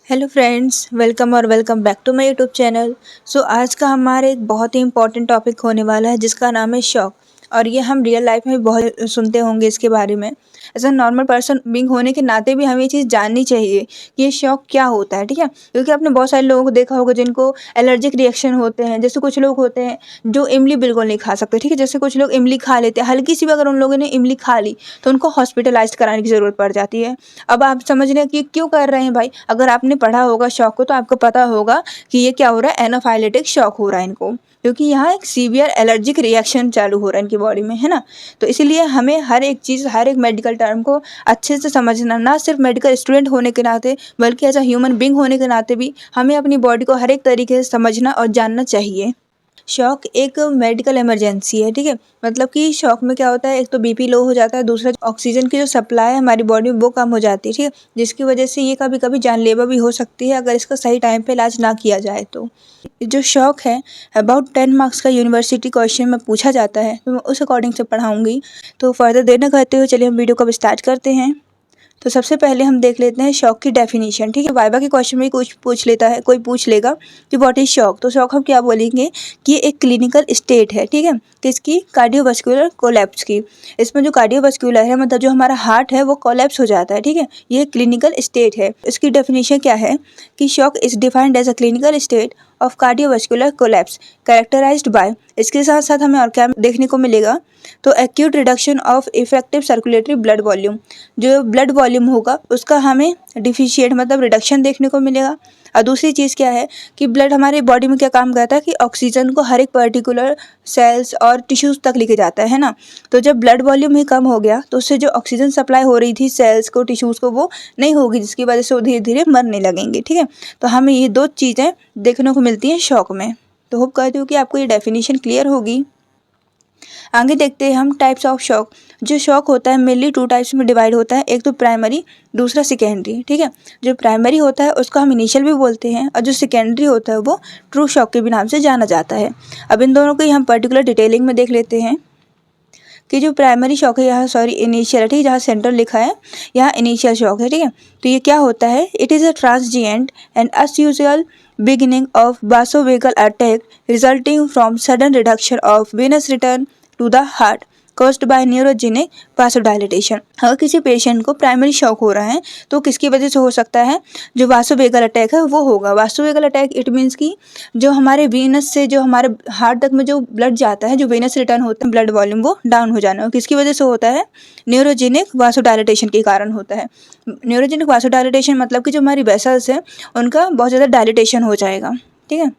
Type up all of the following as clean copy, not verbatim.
Hello friends, welcome back to my YouTube channel. आज का हमारे एक बहुत ही इंपॉर्टेंट टॉपिक होने वाला है जिसका नाम है शौक। और ये हम रियल लाइफ में बहुत सुनते होंगे इसके बारे में। As a normal person being होने के नाते भी हमें ये चीज़ जाननी चाहिए कि ये शौक क्या होता है, ठीक है। क्योंकि आपने बहुत सारे लोगों को देखा होगा जिनको एलर्जिक रिएक्शन होते हैं। जैसे कुछ लोग होते हैं जो इमली बिल्कुल नहीं खा सकते, ठीक है। जैसे कुछ लोग इमली खा लेते हैं, हल्की सी भी अगर उन लोगों ने इमली खा ली तो उनको हॉस्पिटलाइज कराने की ज़रूरत पड़ जाती है। अब आप समझ रहे हैं कि क्यों कर रहे हैं भाई। अगर आपने पढ़ा होगा शौक को तो आपको पता होगा कि ये क्या हो रहा है, एनाफाइलेटिक शौक हो रहा है इनको, क्योंकि यहाँ एक सीवियर एलर्जिक रिएक्शन चालू हो रहा है इनकी बॉडी में, है ना। तो इसीलिए हमें हर एक चीज़, हर एक मेडिकल टर्म को अच्छे से समझना, ना सिर्फ मेडिकल स्टूडेंट होने के नाते बल्कि एज अ ह्यूमन बींग होने के नाते भी हमें अपनी बॉडी को हर एक तरीके से समझना और जानना चाहिए। शॉक एक मेडिकल इमरजेंसी है, ठीक है। मतलब कि शॉक में क्या होता है, एक तो बीपी लो हो जाता है, दूसरा ऑक्सीजन की जो सप्लाई है हमारी बॉडी में वो कम हो जाती है, ठीक है। जिसकी वजह से ये कभी कभी जानलेवा भी हो सकती है अगर इसका सही टाइम पे इलाज ना किया जाए तो। जो शॉक है अबाउट 10 मार्क्स का यूनिवर्सिटी क्वेश्चन में पूछा जाता है, तो मैं उस अकॉर्डिंग से पढ़ाऊँगी। तो फर्दर देर न करते हुए चलिए हम वीडियो को अब स्टार्ट करते हैं। तो सबसे पहले हम देख लेते हैं शॉक की डेफिनेशन, ठीक है। वाइवा के क्वेश्चन में कुछ पूछ लेता है, कोई पूछ लेगा कि व्हाट इज शॉक। तो शॉक हम क्या बोलेंगे कि ये एक क्लिनिकल स्टेट है, ठीक है। किसकी? कार्डियोवास्कुलर कोलैप्स की। इसमें जो कार्डियोवास्कुलर है मतलब जो हमारा हार्ट है वो कोलैप्स हो जाता है, ठीक है। ये क्लिनिकल स्टेट है। इसकी डेफिनेशन क्या है कि shock is defined as a clinical state of cardiovascular collapse characterised by. इसके साथ साथ हमें और क्या देखने को मिलेगा, तो acute reduction of effective circulatory blood volume. जो ब्लड वॉल्यूम होगा उसका हमें डिफिशिएट मतलब रिडक्शन देखने को मिलेगा। और दूसरी चीज़ क्या है कि ब्लड हमारे बॉडी में क्या काम करता है कि ऑक्सीजन को हर एक पर्टिकुलर सेल्स और टिश्यूज़ तक लेके जाता है ना। तो जब ब्लड वॉल्यूम ही कम हो गया तो उससे जो ऑक्सीजन सप्लाई हो रही थी सेल्स को, टिश्यूज़ को, वो नहीं होगी, जिसकी वजह से वो धीरे धीरे मरने लगेंगे, ठीक है। तो हमें ये दो चीज़ें देखने को मिलती हैं शॉक में। तो होप करती हूँ कि आपको ये डेफिनेशन क्लियर होगी। आगे देखते हैं हम टाइप्स ऑफ शॉक। जो शॉक होता है मेनली 2 टाइप्स में डिवाइड होता है, एक तो प्राइमरी, दूसरा सेकेंडरी, ठीक है। जो प्राइमरी होता है उसको हम इनिशियल भी बोलते हैं और जो सेकेंडरी होता है वो ट्रू शॉक के भी नाम से जाना जाता है। अब इन दोनों को ही हम पर्टिकुलर डिटेलिंग में देख लेते हैं कि जो प्राइमरी शॉक है, यहाँ सॉरी इनिशियल है, ठीक है, जहाँ सेंट्रल लिखा है यहाँ इनिशियल शॉक है, ठीक है। तो ये क्या होता है, it is a transient and unusual beginning of vasovagal attack resulting from sudden reduction of venous return to the heart caused by neurogenic vasodilatation। अगर किसी पेशेंट को प्राइमरी शॉक हो रहा है तो किसकी वजह से हो सकता है, जो वासोवेगल अटैक है वो होगा। वासोवेगल अटैक इट मीन्स कि जो हमारे वीनस से जो हमारे हार्ट तक में जो ब्लड जाता है, जो वेनस रिटर्न होता है, ब्लड वॉल्यूम वो डाउन हो जाना, किसकी वजह से होता है, न्यूरोजेनिक वासोडाइलेटेशन के कारण होता है। न्यूरोजेनिक वासोडाइलेटेशन मतलब कि जो हमारी वेसल्स है उनका बहुत ज़्यादा डायलिटेशन हो जाएगा, ठीक है।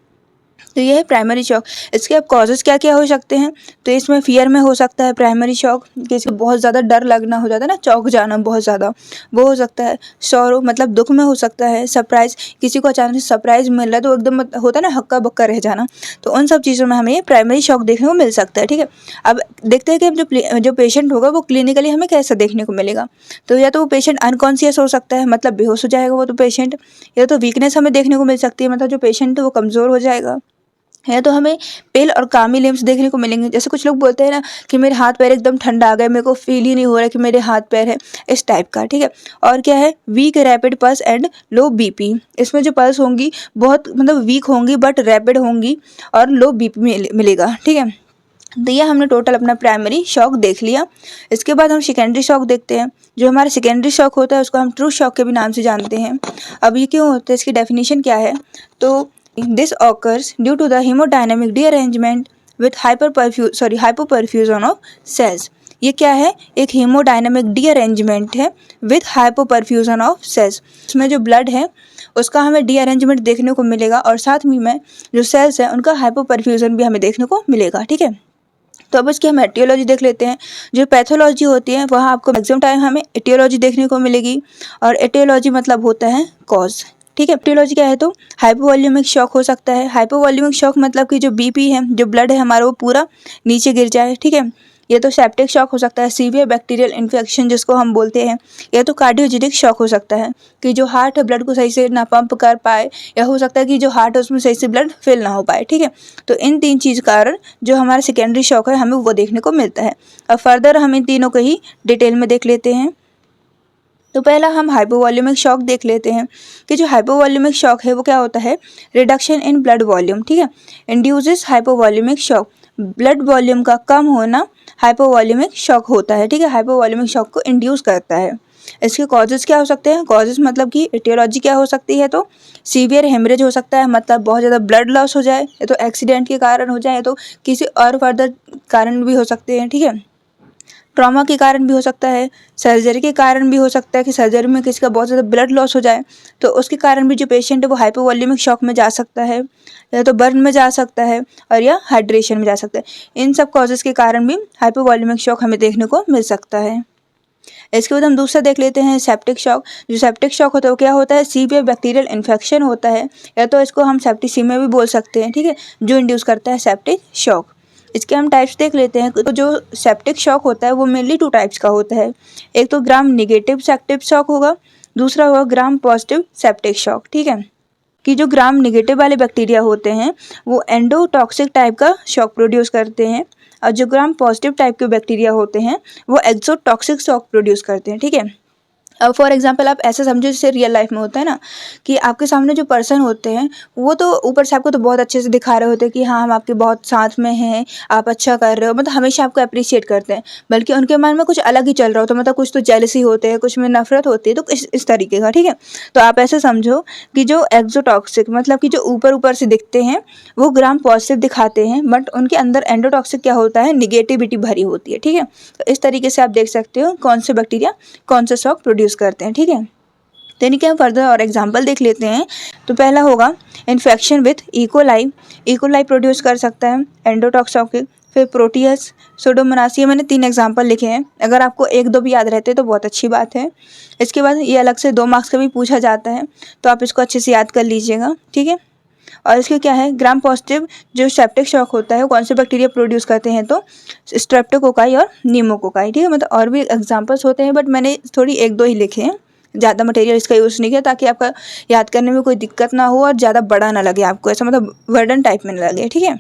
तो ये है प्राइमरी शॉक। इसके अब कॉजेज़ क्या क्या हो सकते हैं, तो इसमें फियर में हो सकता है प्राइमरी शॉक, किसी को बहुत ज़्यादा डर लगना हो जाता है ना, चौंक जाना बहुत ज़्यादा, वो हो सकता है। सॉरो मतलब दुख में हो सकता है। सरप्राइज़, किसी को अचानक से सरप्राइज़ मिल रहा है तो एकदम होता है ना हक्का बक्का रह जाना, तो उन सब चीज़ों में हमें प्राइमरी शॉक देखने को मिल सकता है, ठीक है। अब देखते हैं कि जो पेशेंट होगा वो क्लिनिकली हमें कैसा देखने को मिलेगा। तो या तो वो पेशेंट अनकॉन्शियस हो सकता है, मतलब बेहोश हो जाएगा वो तो पेशेंट, या तो वीकनेस हमें देखने को मिल सकती है, मतलब जो पेशेंट है वो कमज़ोर हो जाएगा, है तो हमें पेल और कामी लिम्स देखने को मिलेंगे। जैसे कुछ लोग बोलते हैं ना कि मेरे हाथ पैर एकदम ठंडा आ गए, मेरे को फील ही नहीं हो रहा है कि मेरे हाथ पैर है, इस टाइप का, ठीक है। और क्या है, weak rapid pulse and low BP. इसमें जो पल्स होंगी बहुत मतलब वीक होंगी बट रैपिड होंगी और लो बीपी मिलेगा, ठीक है। तो ये हमने टोटल अपना प्राइमरी शॉक देख लिया। इसके बाद हम सेकेंडरी शॉक देखते हैं। जो हमारा सेकेंडरी शॉक होता है उसको हम ट्रू शॉक के भी नाम से जानते हैं। अब ये क्यों होता है, इसकी डेफिनेशन क्या है, तो this occurs due to the hemodynamic dearrangement with hypoperfusion of cells। ये क्या है, एक हेमोडायनामिक डीअरेंजमेंट है विथ हाइपोपरफ्यूजन ऑफ सेल्स। इसमें जो ब्लड है उसका हमें डीअरेंजमेंट देखने को मिलेगा और साथ में जो सेल्स है उनका हाइपोपरफ्यूजन भी हमें देखने को मिलेगा, ठीक है। तो अब इसकी हम एटियोलॉजी देख लेते हैं। जो पैथोलॉजी होती है वहाँ आपको मैक्सिमम टाइम हमें एटियोलॉजी देखने को मिलेगी, और एटियोलॉजी मतलब होता है कॉज, ठीक है। एटियोलॉजी क्या है, तो हाइपोवॉल्यूमिक शॉक हो सकता है। हाइपोवॉल्यूमिक शॉक मतलब कि जो बीपी है, जो ब्लड है हमारा, वो पूरा नीचे गिर जाए, ठीक है। ये तो सेप्टिक शॉक हो सकता है, सीवियर बैक्टीरियल इन्फेक्शन जिसको हम बोलते हैं। या तो कार्डियोजेनिक शॉक हो सकता है कि जो हार्ट है ब्लड को सही से ना पंप कर पाए, या हो सकता है कि जो हार्ट है उसमें सही से ब्लड फिल ना हो पाए, ठीक है। तो इन 3 चीज़ कारण जो हमारा सेकेंडरी शॉक है हमें वो देखने को मिलता है। अब फर्दर हम इन तीनों को ही डिटेल में देख लेते हैं। तो पहला हम हाइपोवॉल्यूमिक शॉक देख लेते हैं कि जो हाइपोवॉल्यूमिक शॉक है वो क्या होता है, रिडक्शन इन ब्लड वॉल्यूम, ठीक है, induces hypovolaemic shock, blood volume का कम होना हाइपोवॉल्यूमिक शॉक होता है, ठीक है, हाइपोवॉल्यूमिक शॉक को इंड्यूस करता है। इसके कॉजेज़ क्या हो सकते हैं, कॉजेज़ मतलब कि एटियोलॉजी क्या हो सकती है, तो सीवियर हेमरेज हो सकता है, मतलब बहुत ज़्यादा ब्लड लॉस हो जाए, या तो एक्सीडेंट के कारण हो जाए, या तो किसी और फर्दर कारण भी हो सकते हैं, ठीक है, ट्रॉमा के कारण भी हो सकता है, सर्जरी के कारण भी हो सकता है कि सर्जरी में किसी का बहुत ज़्यादा ब्लड लॉस हो जाए, तो उसके कारण भी जो पेशेंट है वो हाइपोवॉल्यूमिक शॉक में जा सकता है, या तो बर्न में जा सकता है और या हाइड्रेशन में जा सकता है। इन सब कॉजेज़ के कारण भी हाइपोवॉल्यूमिक शॉक हमें देखने को मिल सकता है। इसके बाद हम दूसरा देख लेते हैं सेप्टिक शॉक। जो सेप्टिक शॉक होता है वो क्या होता है, सीवियर बैक्टीरियल इन्फेक्शन होता है, या तो इसको हम सेप्टिसीमिया भी बोल सकते हैं, ठीक है, जो इंड्यूस करता है सेप्टिक शॉक। इसके हम टाइप्स देख लेते हैं। तो जो सेप्टिक शॉक होता है वो मेनली 2 टाइप्स का होता है। एक तो ग्राम नेगेटिव सेप्टिक शॉक होगा, दूसरा होगा ग्राम पॉजिटिव सेप्टिक शॉक, ठीक है, कि जो ग्राम नेगेटिव वाले बैक्टीरिया होते हैं वो एंडोटॉक्सिक टाइप का शॉक प्रोड्यूस करते हैं, और जो ग्राम पॉजिटिव टाइप के बैक्टीरिया होते हैं वो एक्सोटॉक्सिक शॉक प्रोड्यूस करते हैं, ठीक है। अब फॉर एग्जांपल आप ऐसे समझो जैसे रियल लाइफ में होता है ना, कि आपके सामने जो पर्सन होते हैं वो तो ऊपर से आपको तो बहुत अच्छे से दिखा रहे होते हैं कि हाँ हम आपके बहुत साथ में हैं, आप अच्छा कर रहे हो, मतलब हमेशा आपको अप्रिशिएट करते हैं, बल्कि उनके मन में कुछ अलग ही चल रहा होता है, मतलब कुछ तो जेलसी होते हैं, कुछ में नफरत होती है, तो इस तरीके का, ठीक है। तो आप ऐसे समझो कि जो एक्सोटॉक्सिक मतलब कि जो ऊपर ऊपर से दिखते हैं वो ग्राम पॉजिटिव दिखाते हैं, बट उनके अंदर एंडोटॉक्सिक क्या होता है, निगेटिविटी भरी होती है, ठीक है। तो इस तरीके से आप देख सकते हो कौन से बैक्टीरिया कौन सा शॉक प्रोड्यूस करते हैं, ठीक है। तो इनके हम फर्दर और एग्जांपल देख लेते हैं। तो पहला होगा infection with E coli, E coli produce कर सकता है एंडोटॉक्सिक। फिर प्रोटियस, सुडोमोनास, ये मैंने 3 एग्जांपल लिखे हैं, अगर आपको 1-2 भी याद रहते तो बहुत अच्छी बात है। इसके बाद ये अलग से 2 मार्क्स का भी पूछा जाता है, तो आप इसको अच्छे से याद कर लीजिएगा, ठीक है। और इसके क्या है, ग्राम पॉजिटिव जो सेप्टिक शॉक होता है वो कौन से बैक्टीरिया प्रोड्यूस करते हैं, तो स्ट्रेप्टोकोकाई और नीमोकोकाई, ठीक है, मतलब और भी एग्जांपल्स होते हैं, बट मैंने थोड़ी 1-2 ही लिखे हैं, ज़्यादा मटेरियल इसका यूज़ नहीं किया, ताकि आपका याद करने में कोई दिक्कत ना हो और ज़्यादा बड़ा ना लगे आपको, ऐसा मतलब बर्डन टाइप में ना लगे, ठीक है।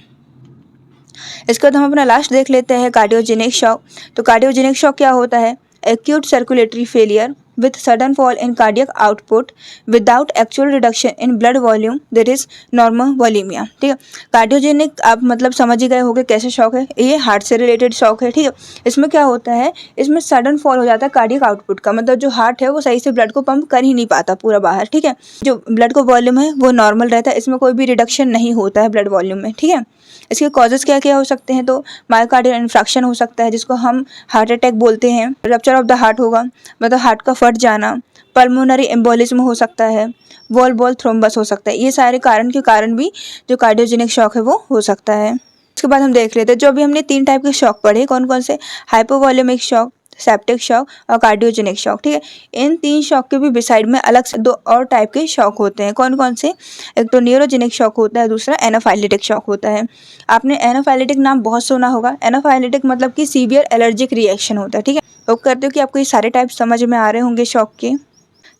इसके बाद हम अपना लास्ट देख लेते हैं कार्डियोजेनिक शॉक। तो कार्डियोजेनिक शॉक क्या होता है, acute circulatory failure with sudden fall in cardiac output without actual reduction in blood volume, that is नॉर्मोवोलीमिया, ठीक है। कार्डियोजेनिक आप मतलब समझ ही गए होंगे कैसे शॉक है, ये हार्ट से रिलेटेड शॉक है, ठीक है। इसमें क्या होता है, इसमें सडन फॉल हो जाता है कार्डियक आउटपुट का, मतलब जो हार्ट है वो सही से ब्लड को पंप कर ही नहीं पाता पूरा बाहर, ठीक है। जो ब्लड को वॉल्यूम है वो नॉर्मल रहता है, इसमें कोई भी रिडक्शन नहीं होता है ब्लड वॉल्यूम में, ठीक है। इसके कॉजेज क्या क्या हो सकते हैं, तो मायोकार्डियल इन्फ्रैक्शन हो सकता है जिसको हम हार्ट अटैक बोलते हैं, रप्चर ऑफ द हार्ट होगा मतलब हार्ट का फट जाना, पल्मोनरी एम्बोलिज्म हो सकता है, वॉल बॉल थ्रोम्बस हो सकता है, ये सारे कारण के कारण भी जो कार्डियोजेनिक शॉक है वो हो सकता है। इसके बाद हम देख लेते हैं जो अभी हमने 3 टाइप के शॉक पढ़े, कौन कौन से, हाइपोवॉल्यूमिक शॉक, सेप्टिक शॉक और कार्डियोजेनिक शॉक, ठीक है। इन 3 शॉक के भी बिसाइड में अलग से 2 और टाइप के शॉक होते हैं, कौन कौन से, एक तो न्यूरोजेनिक शॉक होता है, दूसरा एनाफाइलेटिक शॉक होता है। आपने एनाफाइलेटिक नाम बहुत सुना होगा, एनाफाइलेटिक मतलब कि सीवियर एलर्जिक रिएक्शन होता है, ठीक है। होप करते हो कि आपको ये सारे टाइप समझ में आ रहे होंगे शॉक के।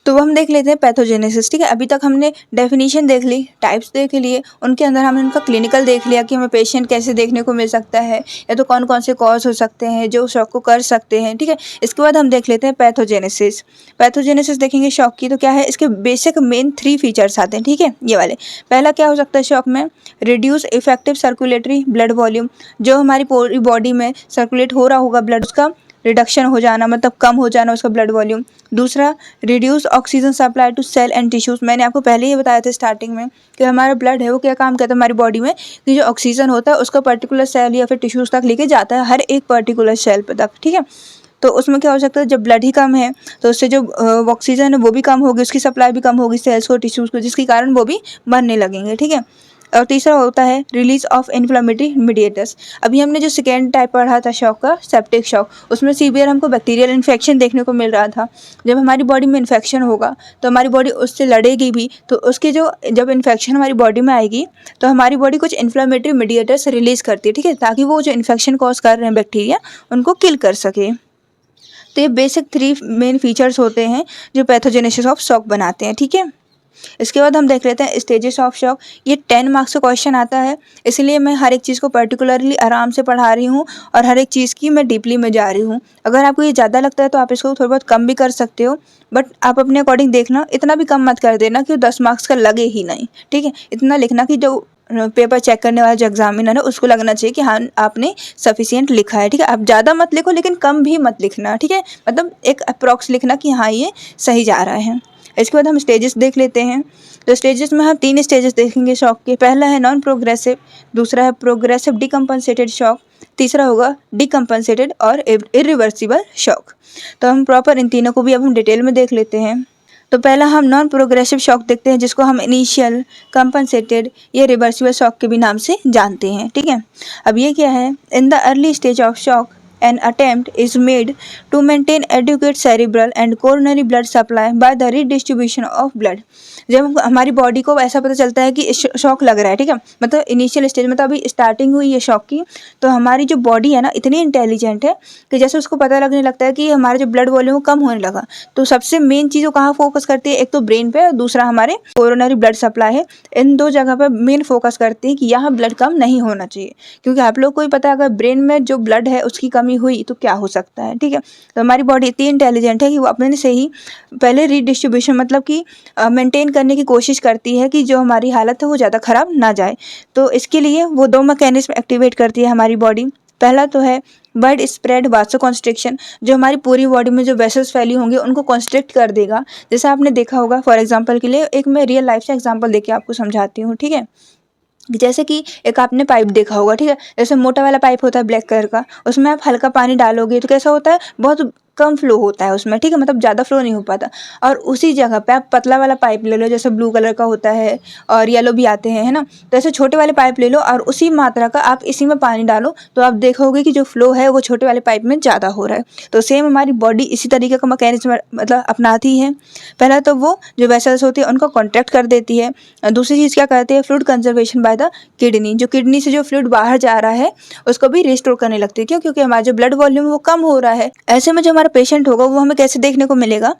तो हम देख लेते हैं पैथोजेनेसिस, ठीक है। अभी तक हमने डेफिनेशन देख ली, टाइप्स देख लिए, उनके अंदर हमने उनका क्लिनिकल देख लिया कि हमें पेशेंट कैसे देखने को मिल सकता है, या तो कौन कौन से कॉज हो सकते हैं जो शॉक को कर सकते हैं, ठीक है। इसके बाद हम देख लेते हैं पैथोजेनेसिस। पैथोजेनेसिस देखेंगे शॉक की, तो क्या है, इसके बेसिक मेन 3 फीचर्स आते हैं, ठीक है, ये वाले। पहला क्या हो सकता है शॉक में, reduce effective circulatory blood volume, जो हमारी पूरी बॉडी में सर्कुलेट हो रहा होगा ब्लड उसका रिडक्शन हो जाना, मतलब कम हो जाना उसका ब्लड वॉल्यूम। दूसरा, reduce oxygen supply to cell and tissues, मैंने आपको पहले ही बताया था स्टार्टिंग में कि हमारा ब्लड है वो क्या काम करता है हमारी बॉडी में, कि जो ऑक्सीजन होता है उसका पर्टिकुलर सेल या फिर टिश्यूज तक लेके जाता है, हर एक पर्टिकुलर सेल तक, ठीक है। तो उसमें क्या हो सकता है, जब ब्लड ही कम है तो उससे जो ऑक्सीजन है वो भी कम होगी, उसकी सप्लाई भी कम होगी सेल्स को, टिश्यूज को, जिसके कारण वो भी मरने लगेंगे, ठीक है। और तीसरा होता है रिलीज ऑफ इन्फ्लेमेटरी मीडिएटर्स। अभी हमने जो सेकेंड टाइप पढ़ा था शॉक का, सेप्टिक शॉक, उसमें सीवियर हमको बैक्टीरियल इन्फेक्शन देखने को मिल रहा था। जब हमारी बॉडी में इन्फेक्शन होगा तो हमारी बॉडी उससे लड़ेगी भी, तो उसके जो जब इन्फेक्शन हमारी बॉडी में आएगी तो हमारी बॉडी कुछ इन्फ्लेमेटरी मीडिएटर्स रिलीज करती है, ठीक है, ताकि वो जो इन्फेक्शन कॉज कर रहे हैं बैक्टीरिया उनको किल कर सके। तो ये बेसिक 3 मेन फीचर्स होते हैं जो पैथोजेनेसिस ऑफ शॉक बनाते हैं, ठीक है। इसके बाद हम देख लेते हैं स्टेजेस ऑफ शॉक। ये 10 मार्क्स का क्वेश्चन आता है, इसलिए मैं हर एक चीज़ को पर्टिकुलरली आराम से पढ़ा रही हूँ और हर एक चीज़ की मैं डीपली में जा रही हूँ। अगर आपको ये ज़्यादा लगता है तो आप इसको थोड़ा बहुत कम भी कर सकते हो, बट आप अपने अकॉर्डिंग देखना, इतना भी कम मत कर देना कि 10 मार्क्स का लगे ही नहीं, ठीक है। इतना लिखना कि जो पेपर चेक करने वाला जो एग्जामिनर है उसको लगना चाहिए कि हाँ आपने सफिशिएंट लिखा है, ठीक है। आप ज़्यादा मत लिखो लेकिन कम भी मत लिखना, ठीक है। मतलब एक अप्रॉक्स लिखना कि हाँ ये सही जा रहा है। इसके बाद हम स्टेजेस देख लेते हैं। तो स्टेजेस में हम 3 स्टेजेस देखेंगे शॉक के। पहला है नॉन प्रोग्रेसिव, दूसरा है प्रोग्रेसिव डिकम्पनसेटेड शॉक, तीसरा होगा डिकम्पनसेटेड और इरिवर्सिबल शॉक। तो हम प्रॉपर इन तीनों को भी अब हम डिटेल में देख लेते हैं। तो पहला हम नॉन प्रोग्रेसिव शॉक देखते हैं, जिसको हम इनिशियल, कंपनसेटेड या रिवर्सिबल शॉक के भी नाम से जानते हैं, ठीक है। अब ये क्या है, in the early stage of shock an attempt is made to maintain adequate cerebral and coronary blood supply by the redistribution of blood। जब हमारी बॉडी को ऐसा पता चलता है कि शॉक लग रहा है, ठीक है, मतलब इनिशियल स्टेज में, तो अभी स्टार्टिंग हुई है शॉक की, तो हमारी जो बॉडी है ना इतनी इंटेलिजेंट है कि जैसे उसको पता लगने लगता है कि हमारा जो ब्लड वॉल्यूम कम होने लगा, तो सबसे मेन चीज़ वो कहाँ फोकस करती है, एक तो ब्रेन पे और दूसरा हमारे कोरोनरी ब्लड सप्लाई है। इन दो जगह पर मेन फोकस करती है कि यहाँ ब्लड कम नहीं होना चाहिए, क्योंकि आप लोग को ही पता है अगर ब्रेन में जो ब्लड है उसकी कमी हुई तो क्या हो सकता है, ठीक है। तो हमारी बॉडी इतनी इंटेलिजेंट है कि वो अपने से ही पहले रीडिस्ट्रीब्यूशन, मतलब कि मेंटेन करने की कोशिश करती है कि जो हमारी हालत है वो ज़्यादा ख़राब ना जाए। तो इसके लिए वो 2 मैकेनिज्म एक्टिवेट करती है हमारी बॉडी। पहला तो है वाइड स्प्रेड वासोकॉन्स्ट्रिक्शन, जो हमारी पूरी बॉडी में जो वेसल्स फैली होंगी उनको कॉन्स्ट्रिक्ट कर देगा। जैसे आपने देखा होगा, फॉर एग्जांपल के लिए एक मैं रियल लाइफ से एग्जांपल देके आपको समझाती हूँ, ठीक है। जैसे कि एक आपने पाइप देखा होगा, ठीक है, जैसे मोटा वाला पाइप होता है ब्लैक कलर का, उसमें आप हल्का पानी डालोगे तो कैसा होता है, बहुत कम फ्लो होता है उसमें, ठीक है, मतलब ज़्यादा फ्लो नहीं हो पाता। और उसी जगह पे आप पतला वाला पाइप ले लो, जैसे ब्लू कलर का होता है और येलो भी आते हैं, है ना। तो ऐसे छोटे वाले पाइप ले लो और उसी मात्रा का आप इसी में पानी डालो, तो आप देखोगे कि जो फ्लो है वो छोटे वाले पाइप में ज़्यादा हो रहा है। तो सेम हमारी बॉडी इसी तरीके का मैकेनिज्म मतलब अपनाती है। पहला तो वो जो वेसल्स होती है उनको कॉन्ट्रैक्ट कर देती है। दूसरी चीज़ क्या करती है, fluid conservation by the kidney, जो किडनी से जो फ्लूइड बाहर जा रहा है उसको भी रिस्टोर करने लगती है। क्यों? क्योंकि हमारा जो ब्लड वॉल्यूम वो कम हो रहा है। ऐसे में जो हमारा पेशेंट होगा वो हमें कैसे देखने को मिलेगा,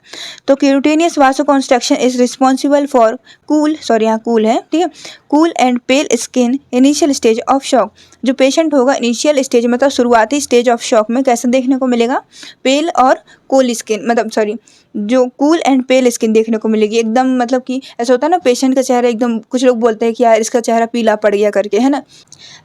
तो क्यूटेनियस वासोकॉन्स्ट्रक्शन इज रिस्पॉन्सिबल फॉर यहाँ कूल है, ठीक है, cool and pale skin initial stage of shock. जो पेशेंट होगा इनिशियल स्टेज मतलब शुरुआती स्टेज ऑफ शॉक में कैसे देखने को मिलेगा, पेल और कूल स्किन, मतलब जो कूल एंड पेल स्किन देखने को मिलेगी एकदम, मतलब कि ऐसा होता है ना पेशेंट का चेहरा एकदम, कुछ लोग बोलते हैं कि यार इसका चेहरा पीला पड़ गया करके, है ना।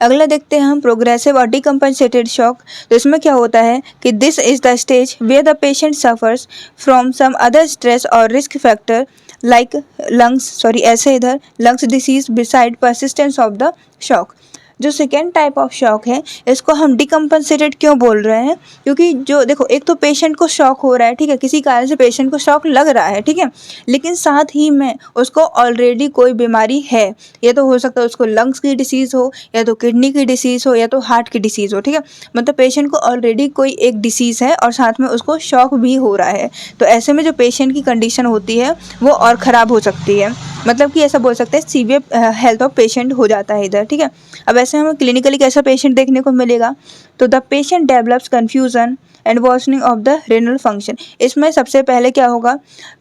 अगला देखते हैं हम प्रोग्रेसिव और डिकम्पनसेटेड शॉक। तो इसमें क्या होता है कि this is the stage where the patient suffers from some other stress और risk factor like lungs disease beside persistence of the shock. जो सेकेंड टाइप ऑफ शॉक है इसको हम डिकम्पनसेटेड क्यों बोल रहे हैं, क्योंकि जो देखो एक तो पेशेंट को शॉक हो रहा है, ठीक है, किसी कारण से पेशेंट को शॉक लग रहा है, ठीक है, लेकिन साथ ही में उसको ऑलरेडी कोई बीमारी है। ये तो हो सकता है उसको लंग्स की डिसीज़ हो, या तो किडनी की डिसीज़ हो, या तो हार्ट की डिसीज़ हो, ठीक है, मतलब पेशेंट को ऑलरेडी कोई एक डिसीज़ है और साथ में उसको शॉक भी हो रहा है। तो ऐसे में जो पेशेंट की कंडीशन होती है वो और ख़राब हो सकती है, मतलब कि ऐसा बोल सकते हैं सीवियर हेल्थ ऑफ पेशेंट हो जाता है इधर, ठीक है। अब ऐसे हमें क्लिनिकली कैसा पेशेंट देखने को मिलेगा, तो the patient develops confusion and worsening of the renal function. इसमें सबसे पहले क्या होगा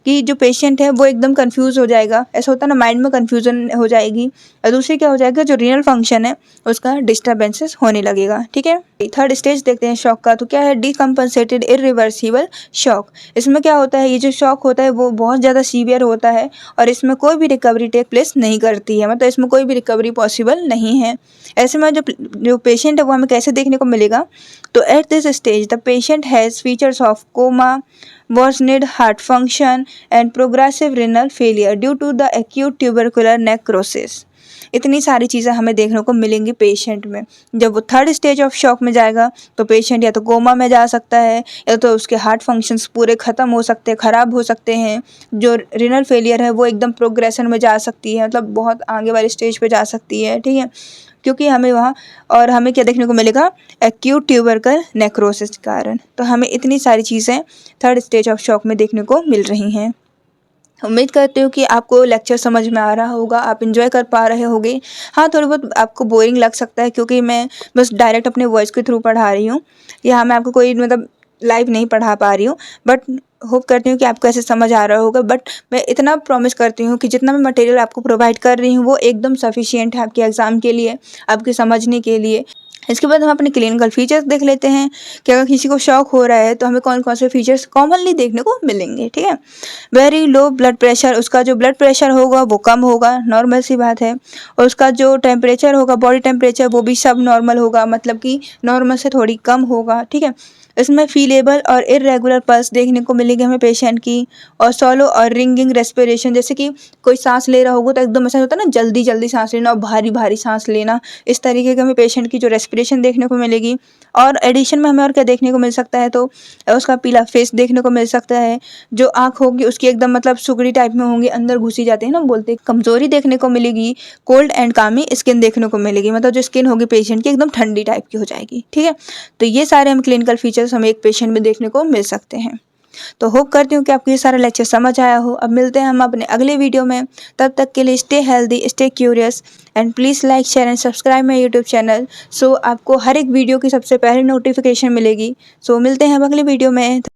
कि जो पेशेंट है वो एकदम कंफ्यूज हो जाएगा, ऐसा होता है ना, माइंड में कंफ्यूजन हो जाएगी। और दूसरी क्या हो जाएगा, जो रेनल फंक्शन है उसका डिस्टर्बेंसेस होने लगेगा, ठीक है। थर्ड स्टेज देखते हैं शॉक का, तो क्या है, डिकम्पनसेटेड इरिवर्सिबल शॉक। इसमें क्या होता है, ये जो शॉक होता है वो बहुत ज़्यादा सीवियर होता है और इसमें कोई भी रिकवरी टेक प्लेस नहीं करती है, मतलब इसमें कोई भी रिकवरी पॉसिबल नहीं है। ऐसे में जो पेशेंट है वो हमें कैसे देखने को मिलेगा, तो at this stage the patient has features of coma, worsened heart function and progressive renal failure due to the acute tubercular necrosis। इतनी सारी चीज़ें हमें देखने को मिलेंगी पेशेंट में। जब वो थर्ड स्टेज ऑफ शॉक में जाएगा तो पेशेंट या तो कोमा में जा सकता है, या तो उसके हार्ट फंक्शंस पूरे ख़त्म हो सकते हैं, ख़राब हो सकते हैं। जो रिनल फेलियर है वो एकदम प्रोग्रेशन में जा सकती है, मतलब बहुत आगे वाले स्टेज पे जा सकती है, ठीक है, क्योंकि हमें क्या देखने को मिलेगा, एक्यूट ट्यूबरकल नेक्रोसिस के कारण। तो हमें इतनी सारी चीज़ें थर्ड स्टेज ऑफ शॉक में देखने को मिल रही हैं। उम्मीद करती हूँ कि आपको लेक्चर समझ में आ रहा होगा, आप इन्जॉय कर पा रहे होंगे। हाँ, थोड़ी बहुत आपको बोरिंग लग सकता है क्योंकि मैं बस डायरेक्ट अपने वॉइस के थ्रू पढ़ा रही हूँ, यहाँ मैं आपको कोई मतलब लाइव नहीं पढ़ा पा रही हूँ, बट होप करती हूँ कि आपको ऐसे समझ आ रहा होगा, बट मैं इतना प्रॉमिस करती हूँ कि जितना मैं मटेरियल आपको प्रोवाइड कर रही हूँ वो एकदम सफिशिएंट है आपके एग्ज़ाम के लिए, आपके समझने के लिए। इसके बाद हम अपने क्लिनिकल फीचर्स देख लेते हैं कि अगर किसी को शॉक हो रहा है तो हमें कौन कौन से फीचर्स कॉमनली देखने को मिलेंगे, ठीक है। वेरी लो ब्लड प्रेशर, उसका जो ब्लड प्रेशर होगा वो कम होगा, नॉर्मल सी बात है। और उसका जो टेम्परेचर होगा, बॉडी टेम्परेचर, वो भी सब नॉर्मल होगा, मतलब कि नॉर्मल से थोड़ी कम होगा, ठीक है। इसमें फीलेबल और इरेगुलर पल्स देखने को मिलेगी हमें पेशेंट की, और सॉलो और रिंगिंग रेस्पिरेशन, जैसे कि कोई सांस ले रहा होगा तो एकदम ऐसा होता है ना, जल्दी जल्दी सांस लेना और भारी भारी सांस लेना, इस तरीके के हमें पेशेंट की जो रेस्पिरेशन देखने को मिलेगी। और एडिशन में हमें और क्या देखने को मिल सकता है, तो उसका पीला फेस देखने को मिल सकता है। जो आँख होगी उसकी एकदम मतलब सुगड़ी टाइप में होंगी, अंदर घुसी जाती है ना, बोलते हैं। कमजोरी देखने को मिलेगी, कोल्ड एंड कामी स्किन देखने को मिलेगी, मतलब जो स्किन होगी पेशेंट की एकदम ठंडी टाइप की हो जाएगी, ठीक है। तो ये सारे हम क्लिनिकल फीचर्स हमें एक पेशेंट में देखने को मिल सकते हैं। तो होप करती हूँ कि आपको ये सारा लेक्चर समझ आया हो। अब मिलते हैं हम अपने अगले वीडियो में, तब तक के लिए stay healthy, stay curious and please like, share and subscribe my YouTube channel. So आपको हर एक वीडियो की सबसे पहले नोटिफिकेशन मिलेगी। सो मिलते हैं हम अगले वीडियो में।